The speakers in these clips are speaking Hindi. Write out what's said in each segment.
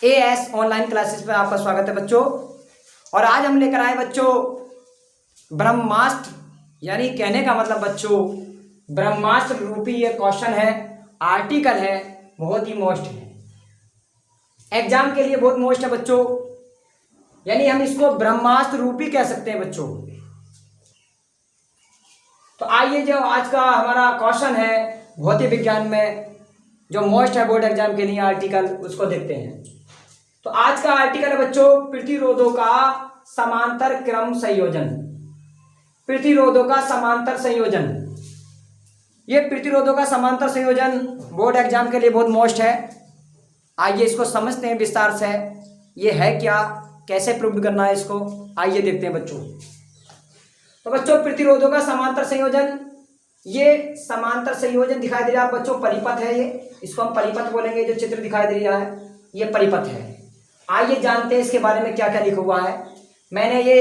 एएस ऑनलाइन क्लासेस में आपका स्वागत है बच्चों। और आज हम लेकर आए बच्चों ब्रह्मास्त्र, यानी कहने का मतलब बच्चों ब्रह्मास्त्र रूपी ये क्वेश्चन है, आर्टिकल है, बहुत ही मोस्ट है, एग्जाम के लिए बहुत मोस्ट है बच्चों। यानी हम इसको ब्रह्मास्त्र रूपी कह सकते हैं बच्चों। तो आइए जो आज का हमारा क्वेश्चन है भौतिक विज्ञान में जो मोस्ट है बोर्ड एग्जाम के लिए आर्टिकल, उसको देखते हैं। तो आज का आर्टिकल है बच्चों प्रतिरोधों का समांतर क्रम संयोजन। प्रतिरोधों का समांतर संयोजन, ये प्रतिरोधों का समांतर संयोजन बोर्ड एग्जाम के लिए बहुत मोस्ट है। आइए इसको समझते हैं विस्तार से, ये है क्या, कैसे प्रूव करना है इसको, आइए देखते हैं बच्चों। तो बच्चों प्रतिरोधों का समांतर संयोजन, ये समांतर संयोजन दिखाई दे रहा है बच्चों, परिपथ है ये, इसको हम परिपथ बोलेंगे। जो चित्र दिखाई दे रहा है ये परिपथ है। आइए जानते हैं इसके बारे में क्या क्या लिखा हुआ है। मैंने ये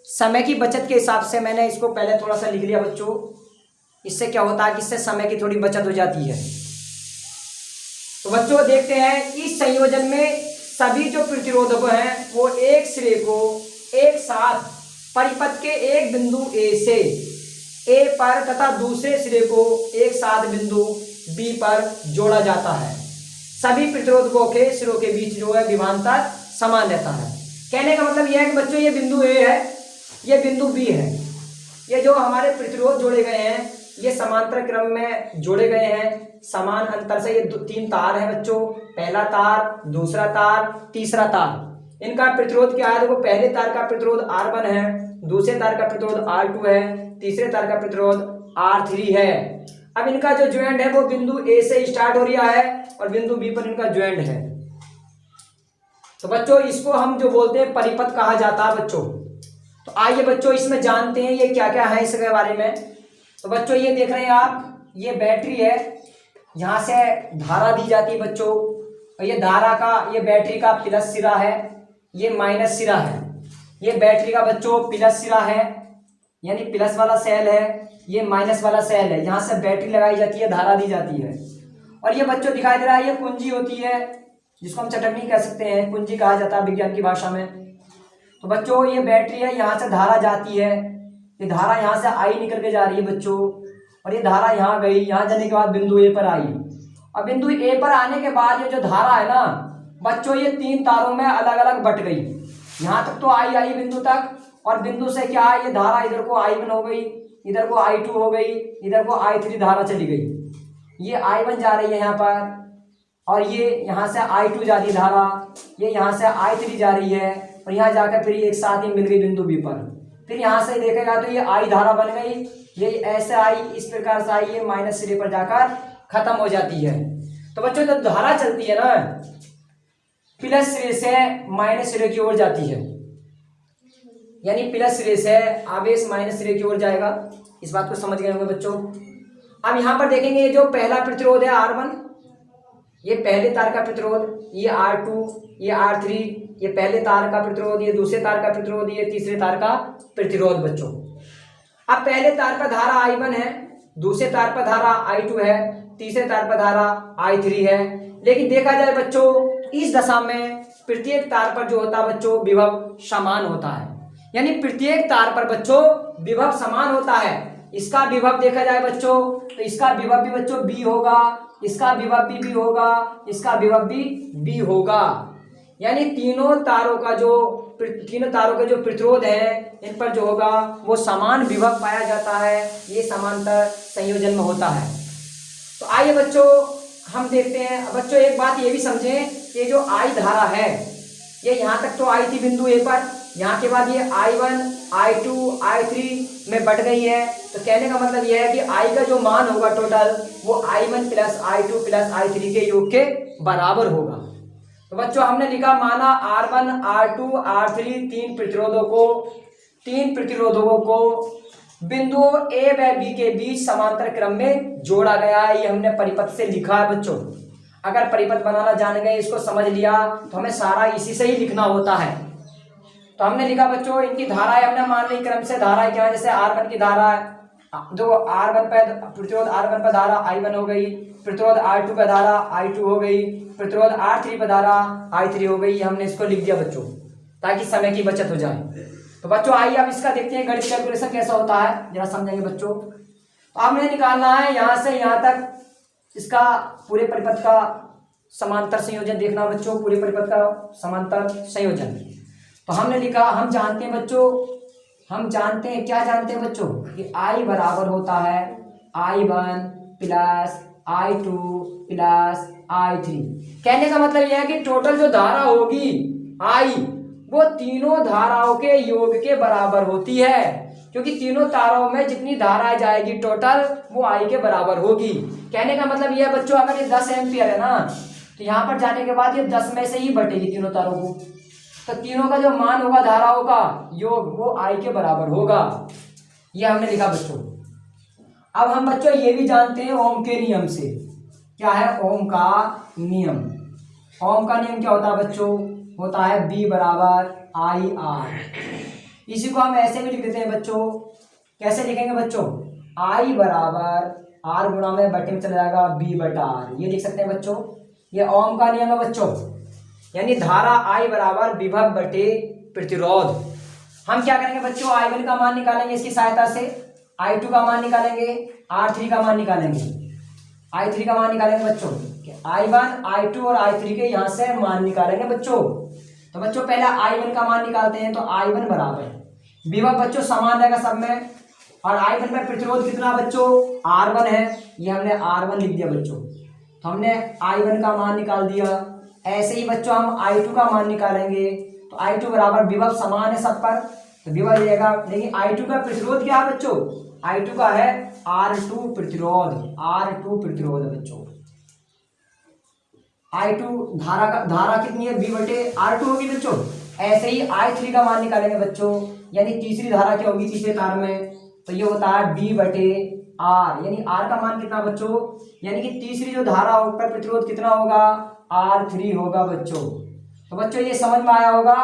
समय की बचत के हिसाब से मैंने इसको पहले थोड़ा सा लिख लिया बच्चों। इससे क्या होता है कि इससे समय की थोड़ी बचत हो जाती है। तो बच्चों देखते हैं इस संयोजन में सभी जो प्रतिरोधक हैं वो एक सिरे को एक साथ परिपथ के एक बिंदु ए पर तथा दूसरे सिरे को एक साथ बिंदु बी पर जोड़ा जाता है। सभी प्रतिरोधकों के सिरों के बीच जो है विभवांतर समान रहता है। कहने का मतलब यह है कि बच्चों ये बिंदु ए है, ये बिंदु बी है। ये जो हमारे प्रतिरोध जोड़े गए हैं ये समांतर क्रम में जोड़े गए हैं, समान अंतर से। ये तीन तार हैं बच्चों, पहला तार, दूसरा तार, तीसरा तार। इनका प्रतिरोध क्या है? देखो पहले तार का प्रतिरोध R1 है, दूसरे तार का प्रतिरोध R2 है, तीसरे तार का प्रतिरोध R3 है। अब इनका जो ज्वाइंट है वो बिंदु ए से स्टार्ट हो रहा है और बिंदु बी पर इनका ज्वाइंट है। तो बच्चों इसको हम जो बोलते हैं परिपथ कहा जाता है बच्चों। तो आइए बच्चों इसमें जानते हैं ये क्या क्या है इसके बारे में। तो बच्चों ये देख रहे हैं आप, ये बैटरी है, यहाँ से धारा दी जाती है बच्चों। और ये धारा का, ये बैटरी का प्लस सिरा है, ये माइनस सिरा है। ये बैटरी का बच्चों प्लस सिरा है, यानी प्लस वाला सेल है, ये माइनस वाला सेल है। यहाँ से बैटरी लगाई जाती है, धारा दी जाती है। और ये बच्चों दिखाई दे रहा है ये कुंजी होती है, जिसको हम चटकनी कह सकते हैं, कुंजी कहा जाता है विज्ञान की भाषा में। तो बच्चों ये बैटरी है, यहाँ से धारा जाती है, ये धारा यहाँ से आई निकल के जा रही है बच्चों। और ये धारा यहाँ गई, यहाँ जाने के बाद बिंदु ए पर आई। अब बिंदु ए पर आने के बाद ये जो धारा है ना बच्चों, ये तीन तारों में अलग अलग बट गई। यहाँ तक तो आई बिंदु तक, और बिंदु से क्या है ये धारा इधर को I1 हो गई, इधर को I2 हो गई, इधर को I3 धारा चली गई। ये I1 जा रही है यहाँ पर, और ये यहाँ से I2 जा रही धारा, ये यहाँ से I3 जा रही है, और यहाँ जाकर फिर एक साथ ही मिल गई बिंदु बी पर। फिर यहाँ से देखेगा तो ये I धारा बन गई, ये ऐसे आई, इस प्रकार से आई, ये माइनस सिरे पर जाकर खत्म हो जाती है। तो बच्चों जब धारा चलती है ना प्लस सिरे से माइनस सिरे की ओर जाती है, यानी प्लस सिरे से आवेश माइनस सिरे की ओर जाएगा। इस बात को समझ गए होंगे बच्चों। अब यहाँ पर देखेंगे ये जो पहला प्रतिरोध है R1, ये पहले तार का प्रतिरोध, ये R2, ये R3, ये पहले तार का प्रतिरोध, ये दूसरे तार का प्रतिरोध, ये तीसरे तार का प्रतिरोध बच्चों। अब पहले तार पर धारा I1 है, दूसरे तार पर धारा I2 है, तीसरे तार पर धारा I3 है। लेकिन देखा जाए बच्चों इस दशा में प्रत्येक तार पर जो होता है बच्चों विभव समान होता है, यानी प्रत्येक तार पर बच्चों विभव समान होता है। इसका विभव देखा जाए बच्चों तो इसका विभव भी बच्चों B होगा, इसका विभव भी B होगा, इसका विभव भी B होगा। यानी तीनों तारों के जो प्रतिरोध है इन पर जो होगा वो समान विभव पाया जाता है। ये समांतर संयोजन में होता है। तो आइए बच्चों हम देखते हैं। बच्चों एक बात ये भी समझें कि जो I धारा है ये यहाँ तक तो आई थी बिंदु ए पर, यहाँ के बाद ये I1, I2, I3 में बढ़ गई है। तो कहने का मतलब यह है कि I का जो मान होगा टोटल वो I1 plus I2 plus I3 के योग के बराबर होगा। तो बच्चों हमने लिखा माना R1, R2, R3 तीन प्रतिरोधकों को बिंदुओं ए व बी के बीच समांतर क्रम में जोड़ा गया है। ये हमने परिपथ से लिखा है बच्चों। अगर परिपथ बनाना जान गए, इसको समझ लिया, तो हमें सारा इसी से ही लिखना होता है। तो हमने लिखा बच्चों इनकी धाराएं हमने मान ली क्रम से। धाराएं क्या है? जैसे R1 की धारा है, जो R1 पर प्रतिरोध R1 पर धारा I1 हो गई, प्रतिरोध R2 पर धारा I2 हो गई, प्रतिरोध R3 पर धारा I3 हो गई, हमने इसको लिख दिया बच्चों ताकि समय की बचत हो जाए। तो बच्चों आइए अब इसका देखते हैं गणित कैलकुलेशन कैसा होता है, जरा समझेंगे बच्चों। तो हमने निकालना है यहाँ से यहाँ तक इसका पूरे परिपथ का समांतर संयोजन देखना बच्चों, पूरे परिपथ का समांतर संयोजन। तो हमने लिखा, हम जानते हैं बच्चों, हम जानते हैं, क्या जानते हैं बच्चों, कि I बराबर होता है I1 plus I2 plus I3। कहने का मतलब यह है कि टोटल जो धारा होगी I वो तीनों धाराओं के योग के बराबर होती है, क्योंकि तीनों तारों में जितनी धारा जाएगी टोटल वो I के बराबर होगी। कहने का मतलब यह बच्चों, अगर ये 10 एम्पियर है ना, तो यहाँ पर जाने के बाद ये 10 में से ही बटेगी तीनों तारों को, तो तीनों का जो मान होगा धाराओं का योग वो I के बराबर होगा। ये हमने लिखा बच्चों। अब हम बच्चों ये भी जानते हैं ओम के नियम से, क्या है ओम का नियम। ओम का नियम क्या होता है बच्चों, होता है B बराबर IR। इसी को हम ऐसे भी लिख देते हैं बच्चों, कैसे लिखेंगे बच्चों, I बराबर R गुणा में बटे में चला जाएगा B बटा R, ये लिख सकते हैं बच्चों। ये ओम का नियम है बच्चों, यानी धारा I बराबर विभव बटे प्रतिरोध। हम क्या करेंगे बच्चों, I1 का मान निकालेंगे इसकी सहायता से, I2 का मान निकालेंगे, R3 का मान निकालेंगे, I3 का मान निकालेंगे बच्चों। I1 I2 और I3 के यहाँ से मान निकालेंगे बच्चों। तो बच्चों पहले I1 का मान निकालते हैं, तो I1 बराबर विभव बच्चों समान रहेगा सब में, और I1 में प्रतिरोध कितना बच्चों R1 है, ये हमने R1 लिख दिया बच्चों। तो हमने I1 का मान निकाल दिया। ऐसे ही बच्चों हम I2 का मान निकालेंगे, तो I2 बराबर विभव समान है सब पर, तो विभव रहेगा, लेकिन I2 का प्रतिरोध क्या है बच्चों, I2 का है R2 प्रतिरोध, R2 प्रतिरोध है बच्चों। I2 धारा कितनी है, B बटे R2 होगी बच्चों। ऐसे ही I3 का मान निकालेंगे बच्चों, यानी तीसरी धारा क्या होगी तीसरे तार में, तो ये होता है B बटे R, यानी R का मान कितना बच्चों, यानी कि तीसरी जो धारा ऊपर प्रतिरोध कितना होगा R3 होगा बच्चों। तो बच्चों ये समझ में आया होगा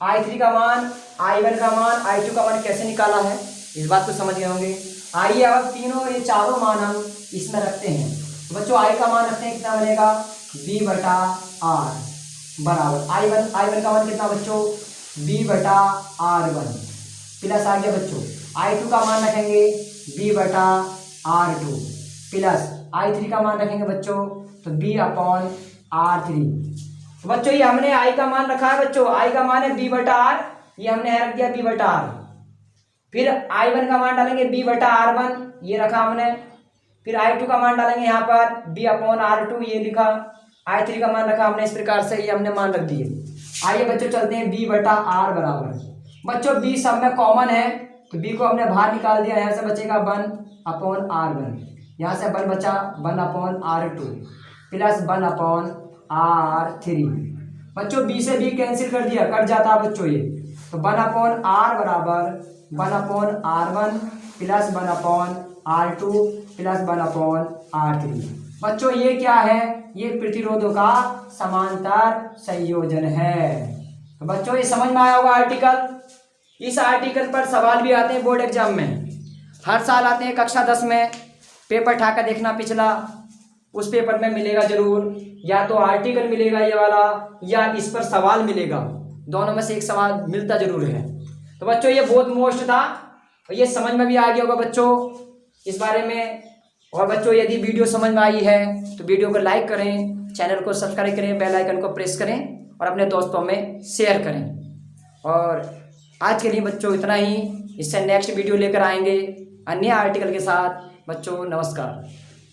I3 का मान, I1 का मान, I2 का मान कैसे निकाला है, इस बात को समझ गए होंगे। आइए अब तीनों ये चारों मान हम इसमें रखते हैं। तो बच्चों I का मान रखते हैं, कितना बनेगा B बटा R बराबर I1 का मान कितना बच्चों B बटा R1 प्लस आ गया बच्चों। I2 का मान रखेंगे B बटा R2 प्लस I3 का मान रखेंगे बच्चों तो B अपॉन R3। तो बच्चों ये हमने I का मान रखा है बच्चों, I का मान है B बटा R, ये हमने रख दिया B बटा R। फिर I1 का मान डालेंगे B बटा R1, ये रखा हमने। फिर I2 का मान डालेंगे यहाँ पर B अपॉन R2, ये लिखा। I3 का मान रखा हमने इस प्रकार से, ये हमने मान रख दिए। आइए बच्चों चलते हैं B बटा R बराबर। बच्चों B सब में कॉमन है, तो B को हमने बाहर निकाल दिया। यहाँ से बचेगा 1 अपॉन R1, यहाँ से 1 बचा 1 upon R2 plus 1 upon R3। बच्चों B से B कैंसिल कर दिया, कट जाता है बच्चों ये, तो 1 अपॉन R बराबर 1 upon R1 plus 1 upon R2 plus 1 upon R3। बच्चों ये क्या है, ये प्रतिरोधों का समांतर संयोजन है। तो बच्चों ये समझ में आया होगा आर्टिकल। इस आर्टिकल पर सवाल भी आते हैं बोर्ड एग्जाम में, हर साल आते हैं। कक्षा 10 में पेपर उठा कर देखना पिछला, उस पेपर में मिलेगा जरूर, या तो आर्टिकल मिलेगा ये वाला या इस पर सवाल मिलेगा, दोनों में से एक सवाल मिलता जरूर है। तो बच्चों ये बहुत मोस्ट था, और ये समझ में भी आ गया होगा बच्चों इस बारे में। और बच्चों यदि वीडियो समझ में आई है तो वीडियो को लाइक करें, चैनल को सब्सक्राइब करें, बेल आइकन को प्रेस करें और अपने दोस्तों में शेयर करें। और आज के लिए बच्चों इतना ही, इससे नेक्स्ट वीडियो लेकर आएंगे अन्य आर्टिकल के साथ। बच्चों नमस्कार।